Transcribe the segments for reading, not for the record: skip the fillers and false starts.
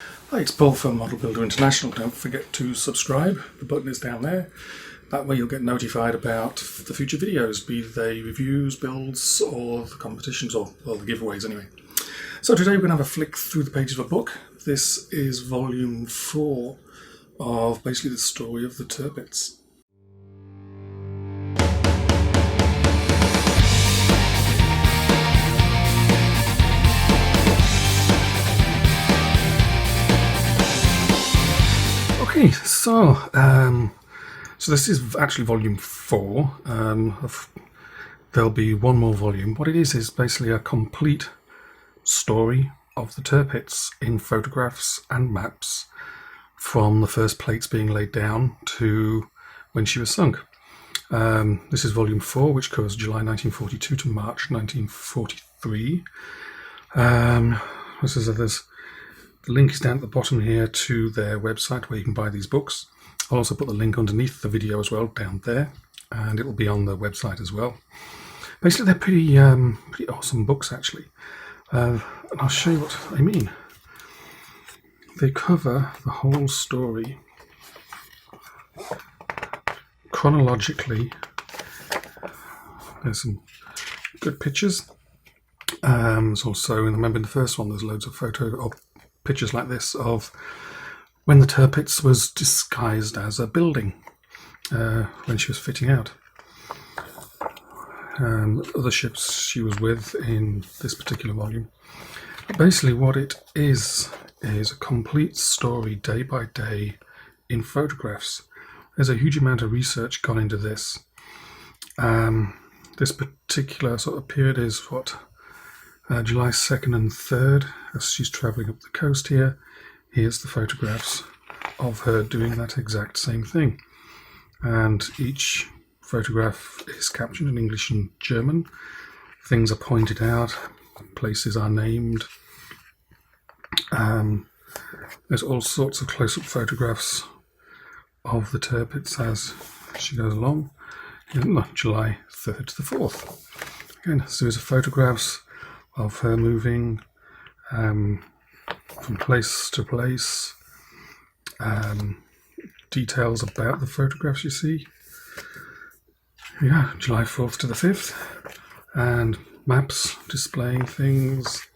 Hi, it's Paul from Model Builder International. Don't forget to subscribe. The button is down there. That way you'll get notified about the future videos, be they reviews, builds, or the competitions, or the giveaways anyway. So today we're going to have a flick through the pages of a book. This is volume 4 of basically the story of the Tirpitz. Okay, so this is actually volume 4. There'll be one more volume. What it is basically a complete story of the Tirpitz in photographs and maps from the first plates being laid down to when she was sunk. This is volume 4, which covers July 1942 to March 1943. The link is down at the bottom here to their website where you can buy these books. I'll also put the link underneath the video as well down there, and it'll be on the website as well. Basically, they're pretty awesome books actually, and I'll show you what I mean. They cover the whole story chronologically. There's some good pictures. There's also, remember in the first one, there's loads of pictures like this of when the Tirpitz was disguised as a building when she was fitting out. Other ships she was with in this particular volume. But basically what it is a complete story day by day in photographs. There's a huge amount of research gone into this. This particular sort of period is July 2nd and 3rd, as she's travelling up the coast here. Here's the photographs of her doing that exact same thing. And each photograph is captioned in English and German. Things are pointed out, places are named. There's all sorts of close-up photographs of the Tirpitz as she goes along. July 3rd to the 4th. Again, a series of photographs of her moving from place to place, details about the photographs you see. Yeah, July 4th to the 5th, and maps displaying things,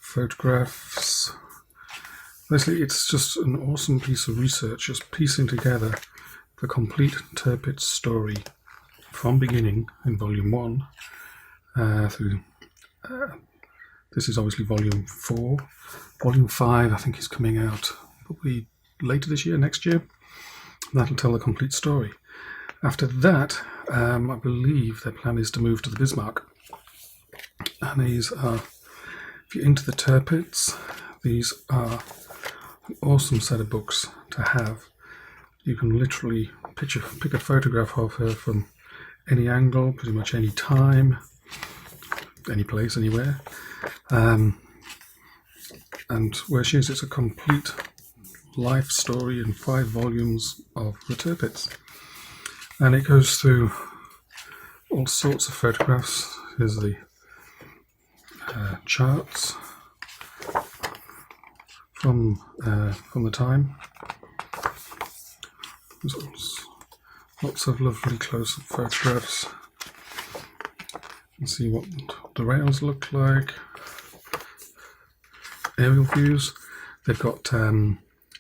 photographs. Basically, it's just an awesome piece of research, just piecing together the complete Tirpitz story from beginning in volume 1 through. This is obviously volume 4. Volume 5 I think is coming out probably later this year, next year. That'll tell the complete story. After that, I believe their plan is to move to the Bismarck. And these are, if you're into the Tirpitz, these are an awesome set of books to have. You can literally pick a photograph of her from any angle, pretty much any time, any place, anywhere. And where she is, it's a complete life story in 5 volumes of the Tirpitz. And it goes through all sorts of photographs. Here's the charts from the time. There's lots of lovely close-up photographs. You can see what the rails look like. Aerial views. They've got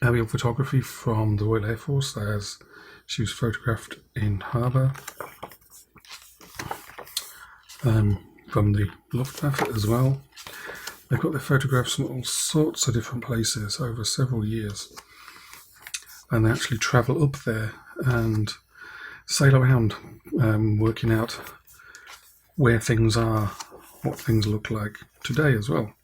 aerial photography from the Royal Air Force as she was photographed in harbour. From the Luftwaffe as well. They've got their photographs from all sorts of different places over several years. And they actually travel up there and sail around, working out where things are, what things look like today as well.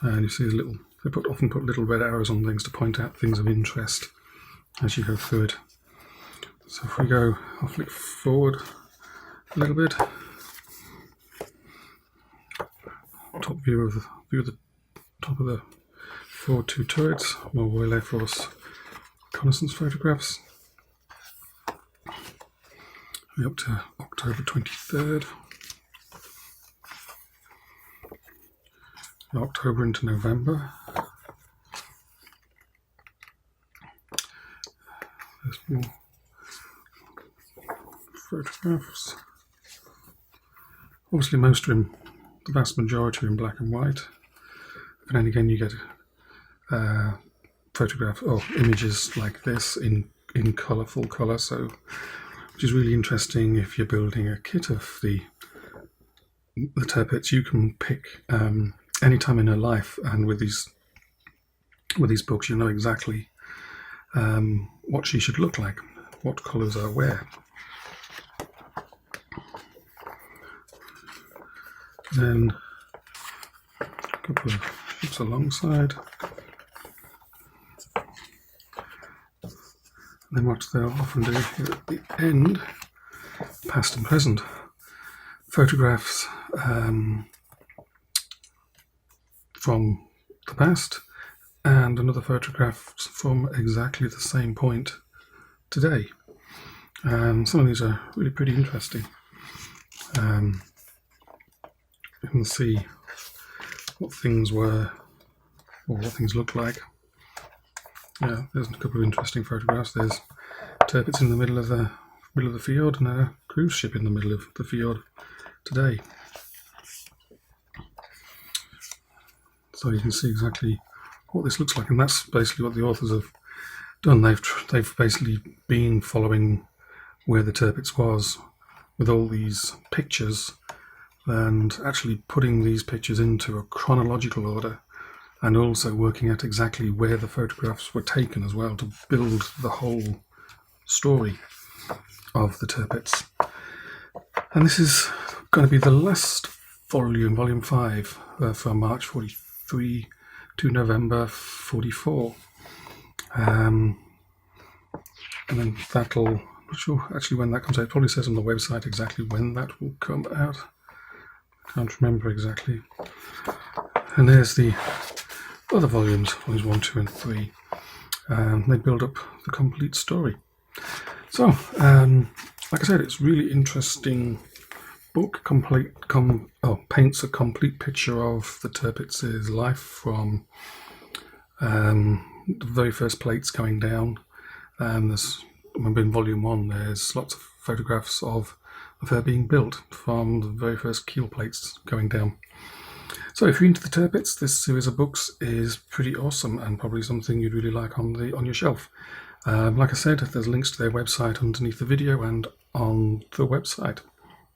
And you see they often put little red arrows on things to point out things of interest as you go through it. So if we go, I'll flick forward a little bit. Top view of the top of the forward 2 turrets, more Royal Air Force reconnaissance photographs. We're up to October 23rd. October into November. There's more photographs. Obviously most are the vast majority are in black and white. And then again you get photograph or images like this in colour, full colour, so which is really interesting if you're building a kit of the Tirpitz. You can pick any time in her life, and with these books you know exactly what she should look like, what colours are where. Then a couple of books alongside. Then what they'll often do here at the end, past and present, photographs from the past and another photograph from exactly the same point today. Some of these are really pretty interesting. You can see what things were, or what things look like. Yeah, there's a couple of interesting photographs. There's Tirpitz in the middle of the fjord, and a cruise ship in the middle of the fjord today. So you can see exactly what this looks like, and that's basically what the authors have done. They've basically been following where the Tirpitz was with all these pictures, and actually putting these pictures into a chronological order, and also working out exactly where the photographs were taken as well, to build the whole story of the Tirpitz. And this is going to be the last volume, volume 5, from March 43 to November 44. And then that'll, I'm not sure actually when that comes out. It probably says on the website exactly when that will come out. Can't remember exactly. And there's the other volumes, volumes 1, 2 and 3. They build up the complete story. So, like I said, it's a really interesting book. Paints a complete picture of the Tirpitz's life from the very first plates going down. Remember in volume 1 there's lots of photographs of her being built from the very first keel plates going down. So if you're into the Tirpitz, this series of books is pretty awesome and probably something you'd really like on your shelf. Like I said, there's links to their website underneath the video and on the website.